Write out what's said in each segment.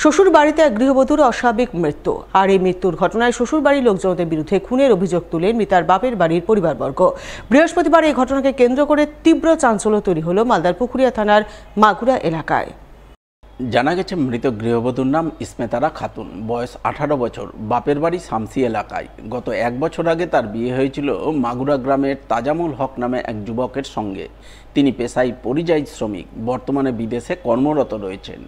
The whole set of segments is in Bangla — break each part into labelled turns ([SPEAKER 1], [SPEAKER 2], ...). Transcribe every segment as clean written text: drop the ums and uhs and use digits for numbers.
[SPEAKER 1] শ্বশুর বাড়িতে এক গৃহবধূর অস্বাভাবিক মৃত্যু। আর এই মৃত্যুর ঘটনায় শ্বশুর বাড়ির লোকজনদের বিরুদ্ধে খুনের অভিযোগ তুলে মৃতার বাপের বাড়ির পরিবারবর্গ। বৃহস্পতিবার এই ঘটনাকে কেন্দ্র করে তীব্র চাঞ্চল্য তৈরি হলো মালদার পুকুরিয়া থানার মাগুরা এলাকায়।
[SPEAKER 2] জানা গেছে, মৃত গৃহবধূর নাম ইসমেতারা খাতুন, বয়স 18 বছর, বাপের বাড়ি শামসি এলাকায়। গত 1 বছর আগে তার বিয়ে হয়েছিল মাগুরা গ্রামের তাজামুল হক নামে এক যুবকের সঙ্গে। তিনি পেশায় পরিযায়ী শ্রমিক, বর্তমানে বিদেশে কর্মরত রয়েছেন।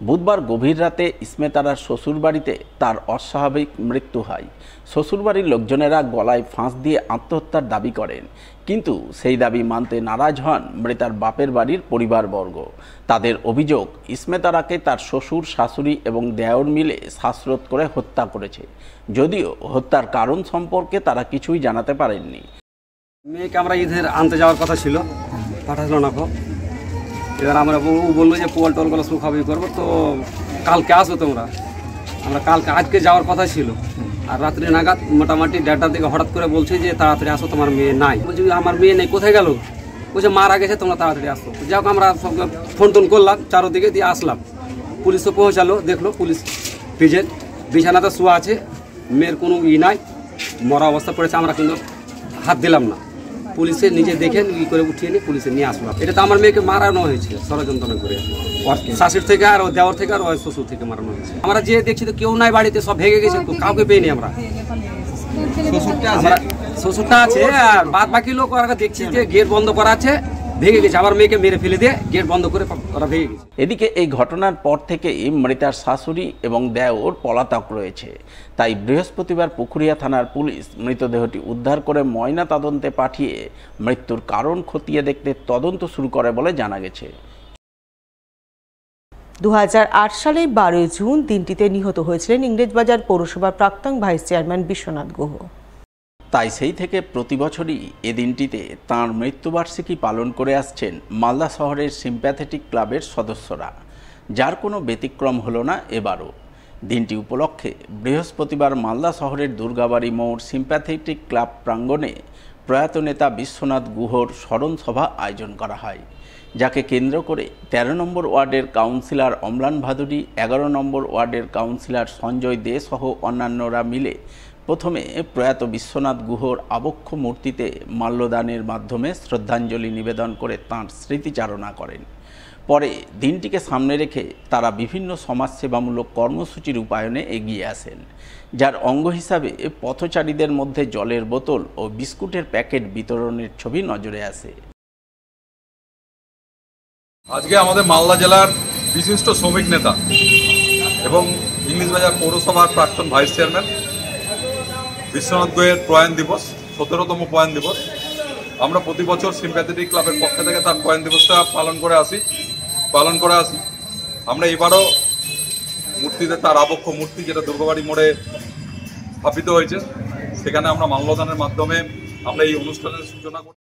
[SPEAKER 2] বুধবার গভীর রাতে ইসমেতারার শ্বশুরবাড়িতে তার অস্বাভাবিক মৃত্যু হয়। শ্বশুরবাড়ির লোকজনেরা গলায় ফাঁস দিয়ে আত্মহত্যার দাবি করেন, কিন্তু সেই দাবি মানতে নারাজ হন মৃতার বাপের বাড়ির পরিবারবর্গ। তাদের অভিযোগ, ইসমেতারাকে তার শ্বশুর, শাশুড়ি এবং দেওর মিলে শ্বাসরোধ করে হত্যা করেছে, যদিও হত্যার কারণ সম্পর্কে তারা কিছুই জানাতে পারেননি।
[SPEAKER 3] মেয়েকে আমরা ঈদের আনতে যাওয়ার কথা ছিল, পাঠালো না। এবার আমরা বললো যে পোল টোলগুলো সুখাবি করবো, তো কালকে আসো তোমরা। আমরা আজকে যাওয়ার কথা ছিল, আর রাত্রি নাগাদ মোটামুটি 1:30টার দিকে হঠাৎ করে বলছে যে তাড়াতাড়ি আসো, তোমার মেয়ে নাই। বলছি আমার মেয়ে নেই, কোথায় গেল? বলছে মারা গেছে, তোমরা তাড়াতাড়ি আসো। যাই হোক, আমরা সবকে ফোন টোন করলাম, চারোদিকে দিয়ে আসলাম। পুলিশও পৌঁছালো, দেখলো পুলিশ প্রেজেন্ট, বিছানাতে শোয়া আছে, মেয়ের কোনো নাই, মরা অবস্থা পড়েছে। আমরা কিন্তু হাত দিলাম না। পুলিশে নিজে দেখে করে উঠিয়ে নিয়ে পুলিশে নিয়ে আসলাম। এটা তো আমার মেয়েকে মারানো হয়েছে ষড়যন্ত্র করে, শাশুড়ি থেকে আর দেওয়ার থেকে আর শ্বশুর থেকে মারানো হয়েছে। আমরা যে দেখছি তো কেউ নাই বাড়িতে, সব ভেঙে গেছে, কাউকে পেয়ে নি আমরা। শ্বশুরটা আছে, আর বাদ বাকি লোক ওরা দেখছি যে গেট বন্ধ করা আছে, ভেঙে গেছে। আমার মেয়েকে মেরে ফেলে দিয়ে গেট বন্ধ করে ওরা ভেঙে গেছে।
[SPEAKER 2] এদিকে এই ঘটনার পর থেকেই মৃতার শাশুড়ি এবং দেওর পলাতক রয়েছে। তাই বৃহস্পতিবার পুকুরিয়া থানার পুলিশ মৃতদেহটি উদ্ধার করে ময়না তদন্তে পাঠিয়ে মৃত্যুর কারণ খতিয়ে দেখতে তদন্ত শুরু করে বলে জানা গেছে।
[SPEAKER 1] 2008 সালে 12 জুন দিনটিতে নিহত হয়েছিলেন ইংরেজবাজার পৌরসভার প্রাক্তন ভাইস চেয়ারম্যান বিশ্বনাথ গুহ।
[SPEAKER 2] তাই সেই থেকে প্রতি বছরই এ দিনটিতে তাঁর মৃত্যুবার্ষিকী পালন করে আসছেন মালদা শহরের সিম্প্যাথেটিক ক্লাবের সদস্যরা, যার কোনো ব্যতিক্রম হলো না এবারও। দিনটি উপলক্ষে বৃহস্পতিবার মালদা শহরের দুর্গাবাড়ি মোড় সিম্প্যাথেটিক ক্লাব প্রাঙ্গণে প্রয়াত নেতা বিশ্বনাথ গুহর স্মরণ সভা আয়োজন করা হয়, যাকে কেন্দ্র করে 13 নম্বর ওয়ার্ডের কাউন্সিলর অম্লান ভাদুড়ী, 11 নম্বর ওয়ার্ডের কাউন্সিলর সঞ্জয় দে সহ অন্যান্যরা মিলে প্রথমে প্রয়াত বিশ্বনাথ গুহর আবক্ষ মূর্তিতে মাল্যদানের মাধ্যমে শ্রদ্ধাঞ্জলি নিবেদন করে তাঁর স্মৃতিচারণা করেন। পরে দিনটিকে সামনে রেখে তারা বিভিন্ন সমাজসেবামূলক কর্মসূচি রূপায়ণে এগিয়ে আসেন, যার অঙ্গ হিসাবে পথচারীদের মধ্যে জলের বোতল ও বিস্কুটের প্যাকেট বিতরণের ছবি নজরে আসে।
[SPEAKER 4] আজকে আমাদের মালদা জেলার বিশিষ্ট শ্রমিক নেতা এবং ইংলিশবাজার পৌরসভার প্রাক্তন ভাইস চেয়ারম্যান বিশ্বনাথ গুহের প্রয়াণ দিবস, 17তম প্রয়াণ দিবস। আমরা প্রতি বছর সিম্প্যাথেটিক ক্লাবের পক্ষ থেকে তার প্রয়াণ দিবসটা পালন করে আসি। আমরা এবারও মূর্তিতে তার আবক্ষ মূর্তি, যেটা দুর্গাবাড়ি মোড়ে স্থাপিত হয়েছে, সেখানে আমরা মাল্যদানের মাধ্যমে আমরা এই অনুষ্ঠানের সূচনা করি।